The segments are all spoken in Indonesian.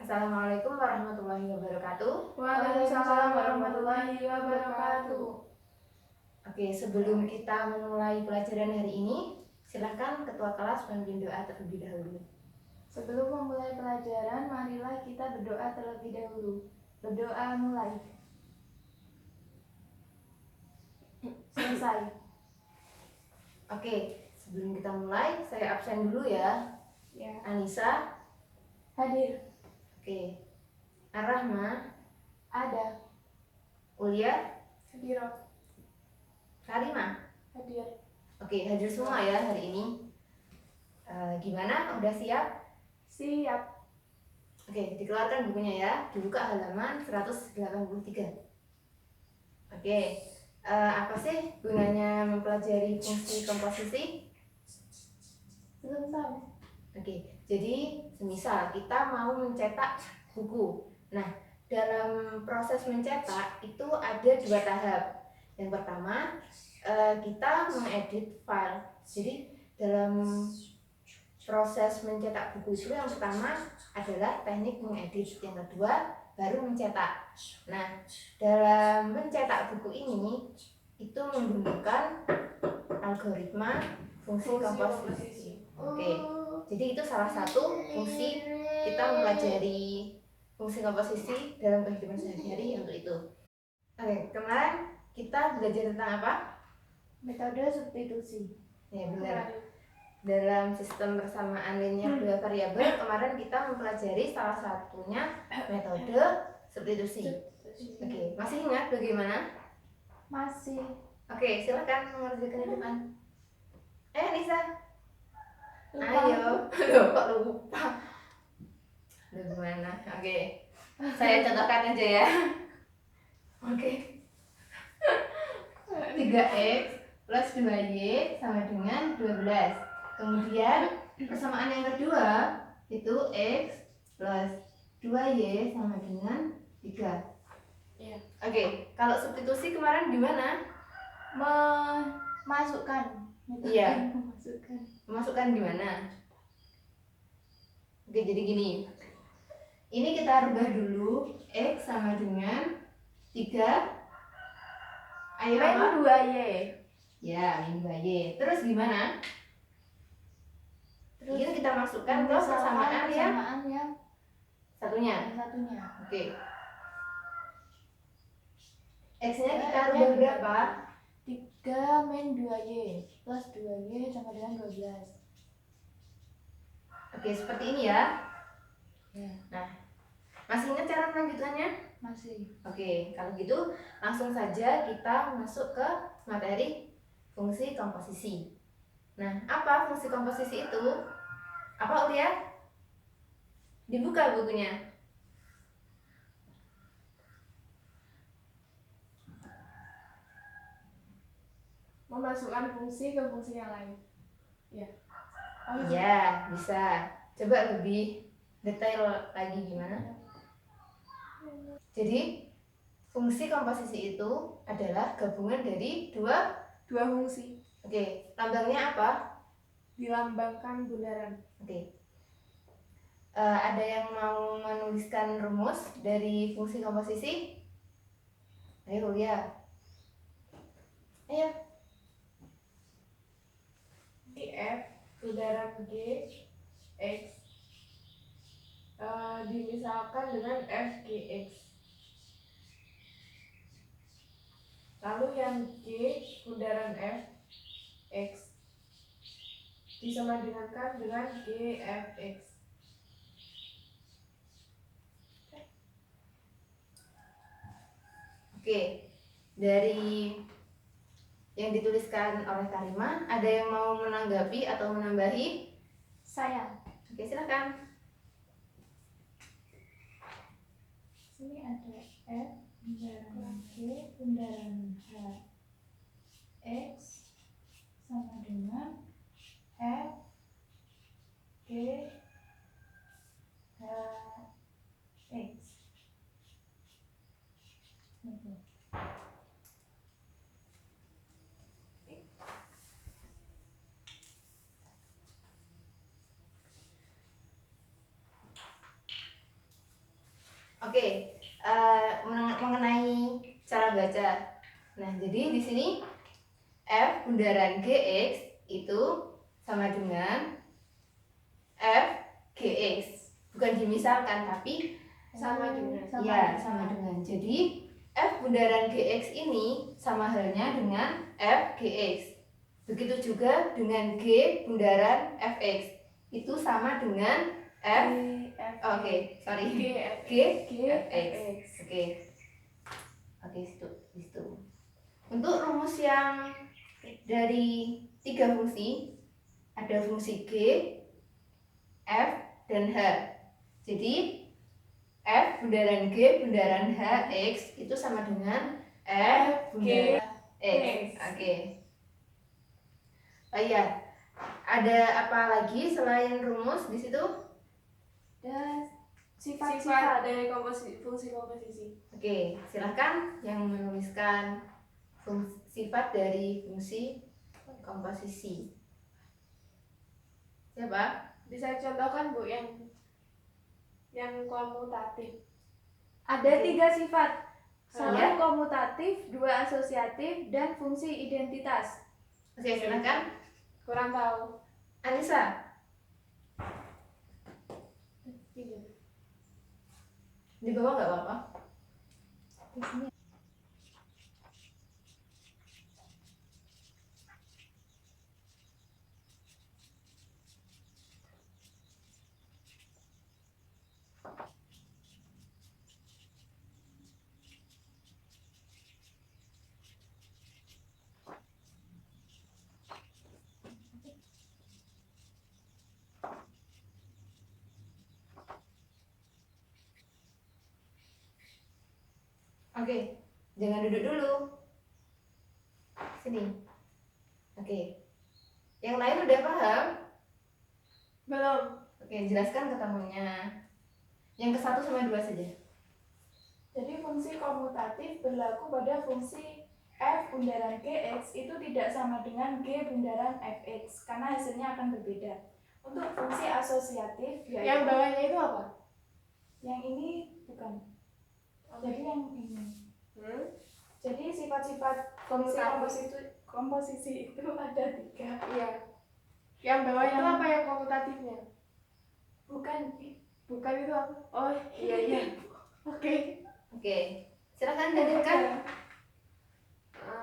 Assalamualaikum warahmatullahi wabarakatuh. Waalaikumsalam warahmatullahi wabarakatuh. Oke, sebelum kita memulai pelajaran hari ini, silakan ketua kelas memimpin doa terlebih dahulu. Sebelum memulai pelajaran, marilah kita berdoa terlebih dahulu. Berdoa mulai. Selesai. Oke, sebelum kita mulai, saya absen dulu ya. Ya. Anissa, Hadir. oke. Ar-Rahma, Ada. Ulia, Hadir. Karima. Hadir. Oke, hadir semua ya hari ini. Gimana? Udah siap? Siap. Oke, dikeluarkan bukunya ya. Dibuka halaman 183. Oke, apa sih gunanya mempelajari fungsi komposisi? Belum tahu. Oke, jadi semisal kita mau mencetak buku. Nah, dalam proses mencetak itu ada 2 tahap. Yang pertama, kita mengedit file. Jadi dalam proses mencetak buku itu yang pertama adalah teknik mengedit, yang kedua baru mencetak. Nah, dalam mencetak buku ini itu menggunakan algoritma fungsi komposisi. Oke, jadi itu salah satu fungsi kita mempelajari fungsi komposisi dalam kehidupan sehari-hari untuk itu. Oke, kemarin kita belajar tentang apa? Metode substitusi. Ya benar. Dalam sistem persamaan linear 2 variabel kemarin kita mempelajari salah satunya metode substitusi. Oke, masih ingat bagaimana? Masih. Oke, silakan mengerjakan di depan. Nisa. Lupa. Ayo. Loh, kok lupa? Bagaimana? Oke. Saya contohkan aja ya. Oke. 3x plus 2y sama dengan 12. Kemudian persamaan yang kedua itu x plus 2y sama dengan 3. Iya. Oke, kalau substitusi kemarin gimana? Memasukkan. Iya. Memasukkan. Memasukkan gimana? Oke, jadi gini. Ini kita rubah dulu. X sama dengan 3. Ayo Min apa? 2y. Ya, min 2y. Terus gimana? Ini kita masukkan ke persamaan yang satunya. Oke. X-nya kita rubah berapa? 3 min 2y plus 2y sama dengan 12. Oke, seperti ini ya. Ya. Nah, masih ingat cara melanjutkannya? Masih. Oke, kalau gitu langsung saja kita masuk ke materi fungsi komposisi. Nah, apa fungsi komposisi itu? Apa Ulia? Dibuka bukunya. Memasukkan fungsi ke fungsi yang lain. Ya. Iya, bisa. Coba lebih detail lagi gimana? Jadi, fungsi komposisi itu adalah gabungan dari dua fungsi. Oke, lambangnya apa? Dilambangkan bundaran. Oke. Ada yang mau menuliskan rumus dari fungsi komposisi? Ayo ya. Ayo. F bundaran G X dimisalkan dengan FGX. Lalu yang G bundaran F X disamadinakan dengan GFX. Oke. Dari yang dituliskan oleh Karima, ada yang mau menanggapi atau menambahi? Saya. Oke, silakan. Sini ada F bundaran G bundaran H X sama dengan F G H X. Nah, jadi di sini F bundaran GX itu sama dengan F GX. Bukan dimisalkan, tapi Sama dengan. ya sama dengan. Jadi F bundaran GX ini sama halnya dengan F GX. Begitu juga dengan G bundaran Fx. Itu sama dengan F. Oke, sorry. G Fx. Oke, situ. Untuk rumus yang dari 3 fungsi, ada fungsi G, F, dan H. Jadi F bundaran G bundaran Hx itu sama dengan F bundaran X. Oke. Oh iya, ada apa lagi selain rumus di situ? Dan Sifat dari fungsi komposisi. Oke, silahkan yang menuliskan sifat dari fungsi komposisi. Siapa? Bisa contohkan Bu yang komutatif. ada 3 sifat. Iya. 1 komutatif, 2 asosiatif, dan fungsi identitas. Oke, silahkan. Kurang tahu. Anissa, di bawah nggak apa-apa. Di sini. Oke, jangan duduk dulu. Sini. Oke. Yang lain udah paham? Belum. Oke, jelaskan ke tamunya. Yang ke 1 sama 2 saja. Jadi fungsi komutatif berlaku pada fungsi F bundaran Gx itu tidak sama dengan G bundaran Fx karena hasilnya akan berbeda. Untuk fungsi asosiatif yaitu Yang bawahnya itu apa? yang ini bukan. Jadi yang ini. Jadi sifat-sifat fungsi komposisi itu ada 3. Iya. Yang bawah itu apa yang komutatifnya? Bukan. Bukan itu apa? Oh iya. Oke. Oke. Silakan lanjutkan.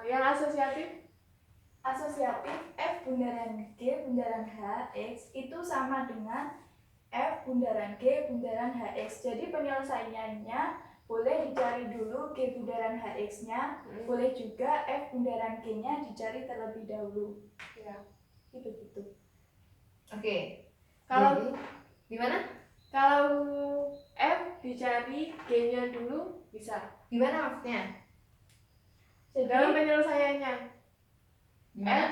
Yang Asosiatif F bundaran G bundaran Hx itu sama dengan F bundaran G bundaran Hx. Jadi penyelesaiannya boleh dicari dulu G bundaran Hx-nya, boleh juga F bundaran G-nya dicari terlebih dahulu. Ya. Itu begitu. Oke. Kalau Jadi, gimana? Kalau F dicari G-nya dulu bisa. Gimana maksudnya? Jadi Dalam penyelesaiannya. Gimana?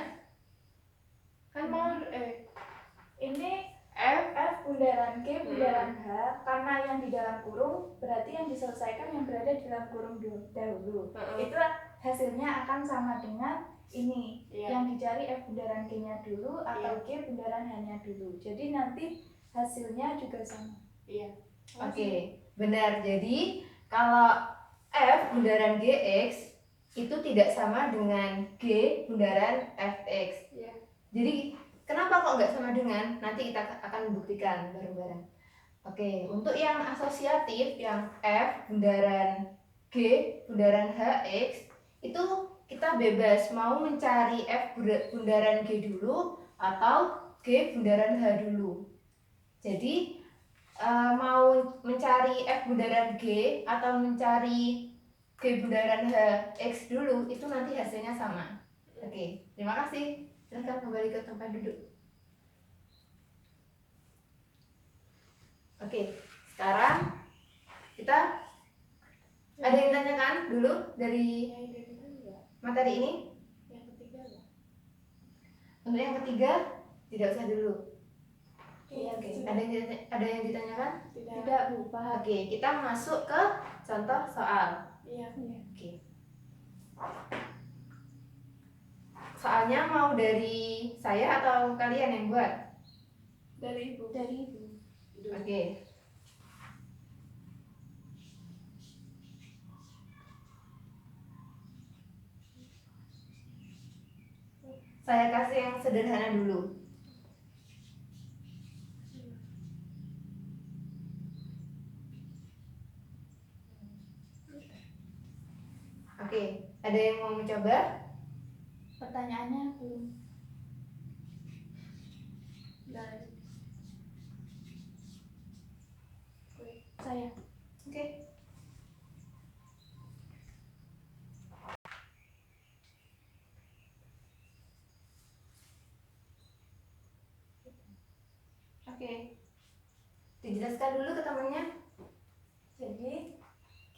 Kan mau ini F F bundaran G bundaran H karena yang di dalam kurung berarti yang diselesaikan yang berada di dalam kurung dahulu. Itu hasilnya akan sama dengan ini. Yang dicari F bundaran G-nya dulu atau G bundaran H-nya dulu. Jadi nanti hasilnya juga sama. Iya. Oke, benar. Jadi kalau F bundaran Gx itu tidak sama dengan G bundaran Fx. Iya. Jadi kenapa kok nggak sama dengan? Nanti kita akan buktikan bareng-bareng. Oke, untuk yang asosiatif, yang F bundaran G bundaran Hx itu kita bebas mau mencari F bundaran G dulu atau G bundaran H dulu. Jadi mau mencari F bundaran G atau mencari G bundaran Hx dulu itu nanti hasilnya sama. Oke, terima kasih. Silahkan kembali ke tempat duduk. Oke, sekarang kita ada yang tanyakan dulu dari materi ini? Yang ketiga enggak? Untuk yang ketiga tidak usah dulu. Iya, Oke, ada yang ditanyakan? Tidak, Bu, paham. Oke, kita masuk ke contoh soal. Iya. Oke. Soalnya mau dari saya atau kalian yang buat? Dari Ibu. Dari Ibu. Oke. saya kasih yang sederhana dulu. Oke, ada yang mau mencoba? Pertanyaannya belum. Saya. Oke. Oke. Dijelaskan dulu ke temannya. Jadi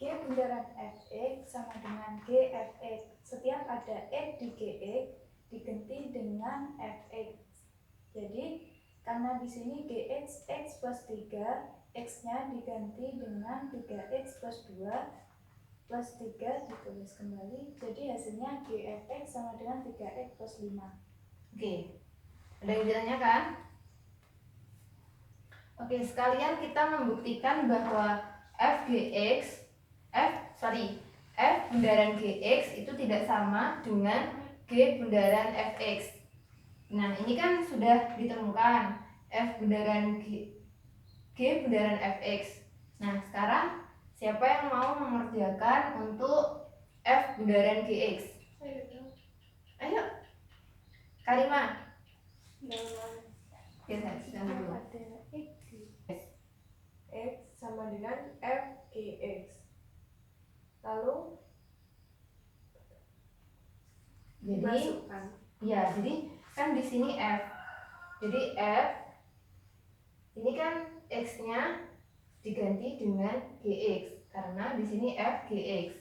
G bundaran Fx sama dengan Gfx. Setiap ada X di Gx diganti dengan Fx. Jadi karena di sini Gx X plus 3, X-nya diganti dengan 3X plus 2 plus 3 ditulis kembali. Jadi hasilnya Gfx sama dengan 3X plus 5. Oke. Ada yang ditanyakan? Oke, sekalian kita membuktikan bahwa f bundaran Gx itu tidak sama dengan G bundaran Fx. Nah, ini kan sudah ditemukan f bundaran G bundaran Fx. Nah, sekarang siapa yang mau mengerjakan untuk f bundaran Gx? Ayo, Karima. X sama dengan Fgx. Lalu dimasukkan. Ya, jadi kan di sini F. Jadi F ini kan X-nya diganti dengan Gx karena di sini F Gx.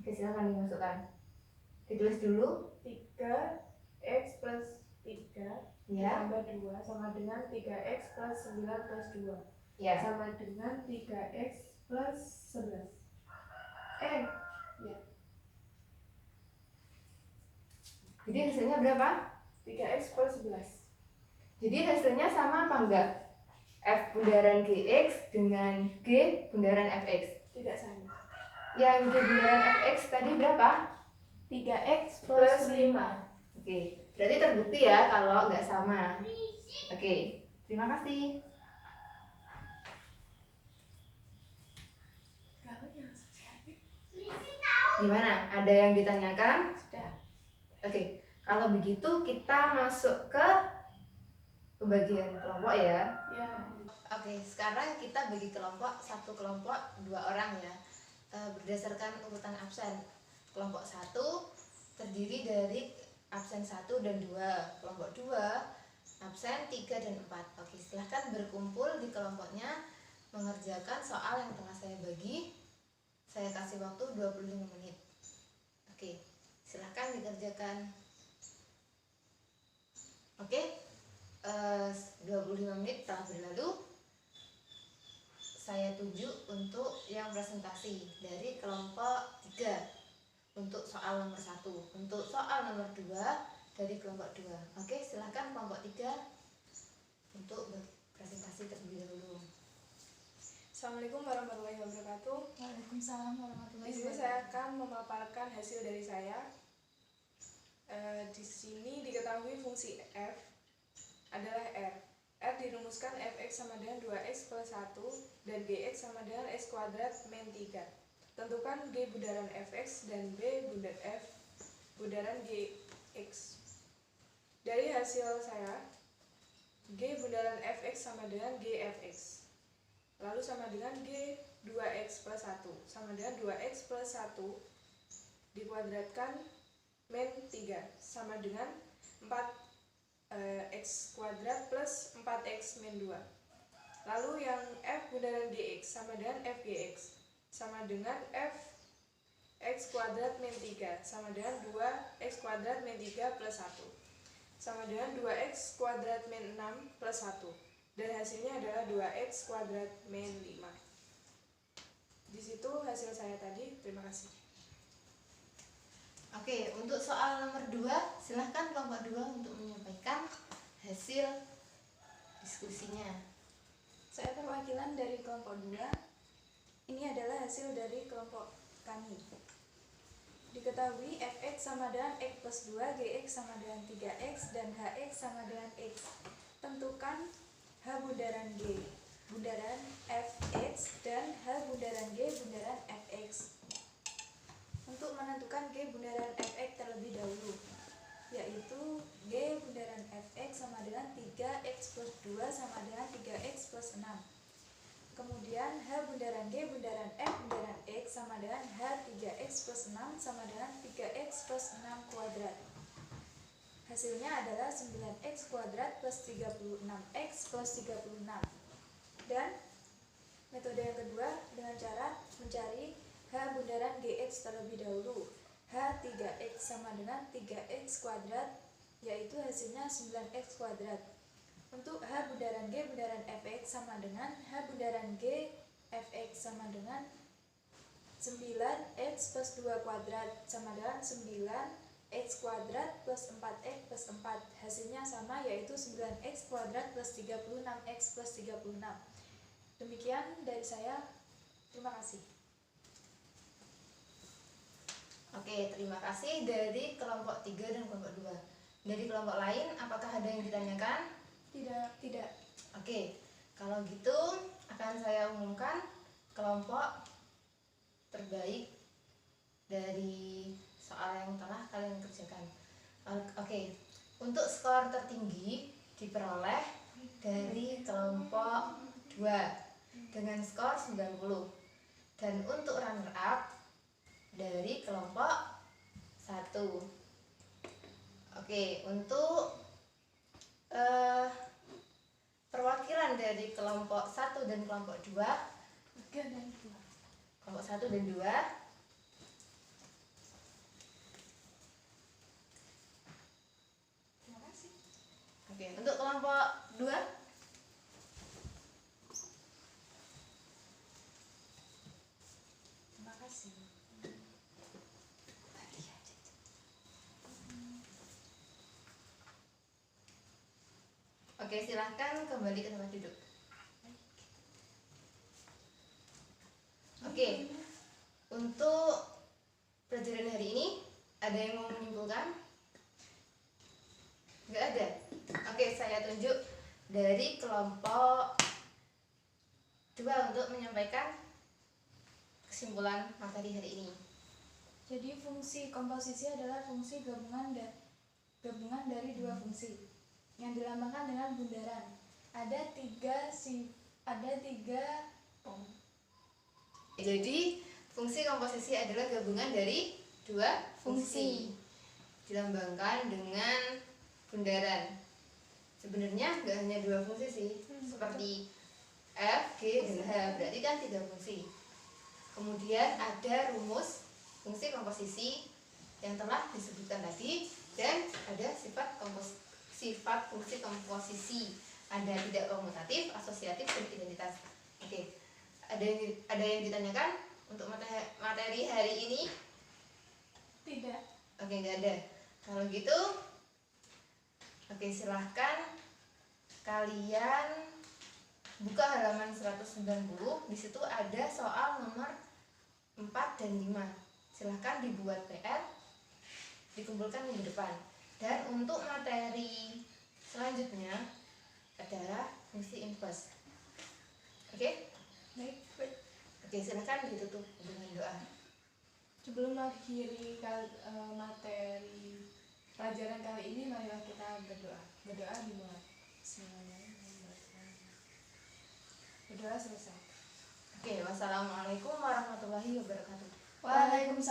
Oke, silakan dimasukkan. Ditulis dulu. 3x plus 3 Ya. tambah 2 sama dengan 3x plus 9 plus 2 Ya. sama dengan 3x plus 11. Jadi hasilnya berapa? 3x plus 11. Jadi hasilnya sama apa enggak? F bundaran Gx dengan G bundaran Fx. Tidak sama. Yang G bundaran Fx tadi berapa? 3X Plus plus 5. 5. Oke, berarti terbukti ya kalau nggak sama. Oke, terima kasih. Gimana? Ada yang ditanyakan? Sudah. Oke, kalau begitu kita masuk ke pembagian kelompok ya. Ya. Oke, sekarang kita bagi kelompok, satu kelompok 2 orang ya, berdasarkan urutan absen. Kelompok 1 terdiri dari absen 1 dan 2. Kelompok 2 absen 3 dan 4. Oke, silahkan berkumpul di kelompoknya mengerjakan soal yang telah saya bagi. Saya kasih waktu 25 menit. Oke, silahkan dikerjakan. Oke, 25 menit telah berlalu. Saya tuju untuk yang presentasi dari kelompok 3 untuk soal nomor 1. Untuk soal nomor 2 dari kelompok 2. Oke, silahkan kelompok 3 untuk berpresentasi terlebih dahulu. Assalamualaikum warahmatullahi wabarakatuh. Waalaikumsalam warahmatullahi Di sini wabarakatuh. saya akan memaparkan hasil dari saya. Di sini diketahui fungsi f adalah r. R dirumuskan fx sama dengan 2x plus 1 dan gx sama dengan x kuadrat min 3. Tentukan g bundaran fx dan b bundaran gx. Dari hasil saya, g bundaran fx sama dengan gfx. Lalu sama dengan g 2x plus 1 sama dengan 2x plus 1 dikuadratkan min 3 sama dengan 4x kuadrat plus 4x min 2. Lalu yang f bundaran gx sama dengan fgx sama dengan fx kuadrat min 3 sama dengan 2x kuadrat min 3 plus 1 sama dengan 2x kuadrat min 6 plus 1. Dan hasilnya adalah 2x kuadrat min 5. Di situ hasil saya tadi. Terima kasih. Oke, untuk soal nomor 2, silahkan kelompok 2 untuk menyampaikan hasil diskusinya. Saya perwakilan dari kelompok 2. Ini adalah hasil dari kelompok kami. Diketahui fx sama dengan x plus 2, gx sama dengan 3x, dan hx sama dengan x. Tentukan h bundaran g, bundaran fx, dan h bundaran g, bundaran fx. Untuk menentukan g bundaran fx terlebih dahulu, yaitu g bundaran fx sama dengan 3x plus 2 sama dengan 3x plus 6. Kemudian h bundaran g bundaran f bundaran x sama dengan h 3x plus 6 sama dengan 3x plus 6 kuadrat. Hasilnya adalah 9x kuadrat plus 36x plus 36. Dan metode yang kedua dengan cara mencari h bundaran gx terlebih dahulu. H 3x sama dengan 3x kuadrat, yaitu hasilnya 9x kuadrat. Untuk h bundaran g bundaran fx sama dengan h bundaran g fx sama dengan 9x plus 2 kuadrat sama dengan 9x kuadrat plus 4x plus 4. Hasilnya sama, yaitu 9x kuadrat plus 36x plus 36. Demikian dari saya. Terima kasih. Oke, terima kasih dari kelompok 3 dan kelompok 2. Dari kelompok lain, apakah ada yang ditanyakan? Tidak. Oke, kalau gitu akan saya umumkan kelompok terbaik dari soal yang telah kalian kerjakan. Oke, untuk skor tertinggi diperoleh dari kelompok 2 dengan skor 90. Dan untuk runner up dari kelompok 1. Oke, untuk perwakilan dari kelompok 1 dan kelompok 2. Kelompok 1 dan 2. Terima kasih. Oke, untuk kelompok 2. Terima kasih. Oke, silahkan kembali ke tempat duduk. Oke, untuk pelajaran hari ini ada yang mau menyimpulkan? Nggak ada? Oke, saya tunjuk dari kelompok 2 untuk menyampaikan kesimpulan materi hari ini. Jadi fungsi komposisi adalah fungsi gabungan dari dua fungsi yang dilambangkan dengan bundaran. Ada tiga. Jadi fungsi komposisi adalah gabungan dari dua fungsi dilambangkan dengan bundaran. Sebenarnya nggak hanya dua fungsi sih, seperti f, g, dan h, berarti kan 3 fungsi. Kemudian ada rumus fungsi komposisi yang telah disebutkan tadi, dan ada sifat fungsi komposisi. Ada tidak komutatif, asosiatif, dan identitas. Oke, ada yang ditanyakan untuk materi hari ini? Tidak. Oke, nggak ada. Kalau gitu, oke, silahkan kalian buka halaman 190. Di situ ada soal nomor 4 dan 5. Silahkan dibuat PR, dikumpulkan minggu depan. Dan untuk materi selanjutnya adalah fungsi inverse. Oke? Baik. Oke, silahkan ditutup dengan doa. Sebelum mengakhiri materi pelajaran kali ini, marilah kita berdoa. Berdoa dimulai. Berdoa selesai. Oke, wassalamualaikum warahmatullahi wabarakatuh. Waalaikumsalam.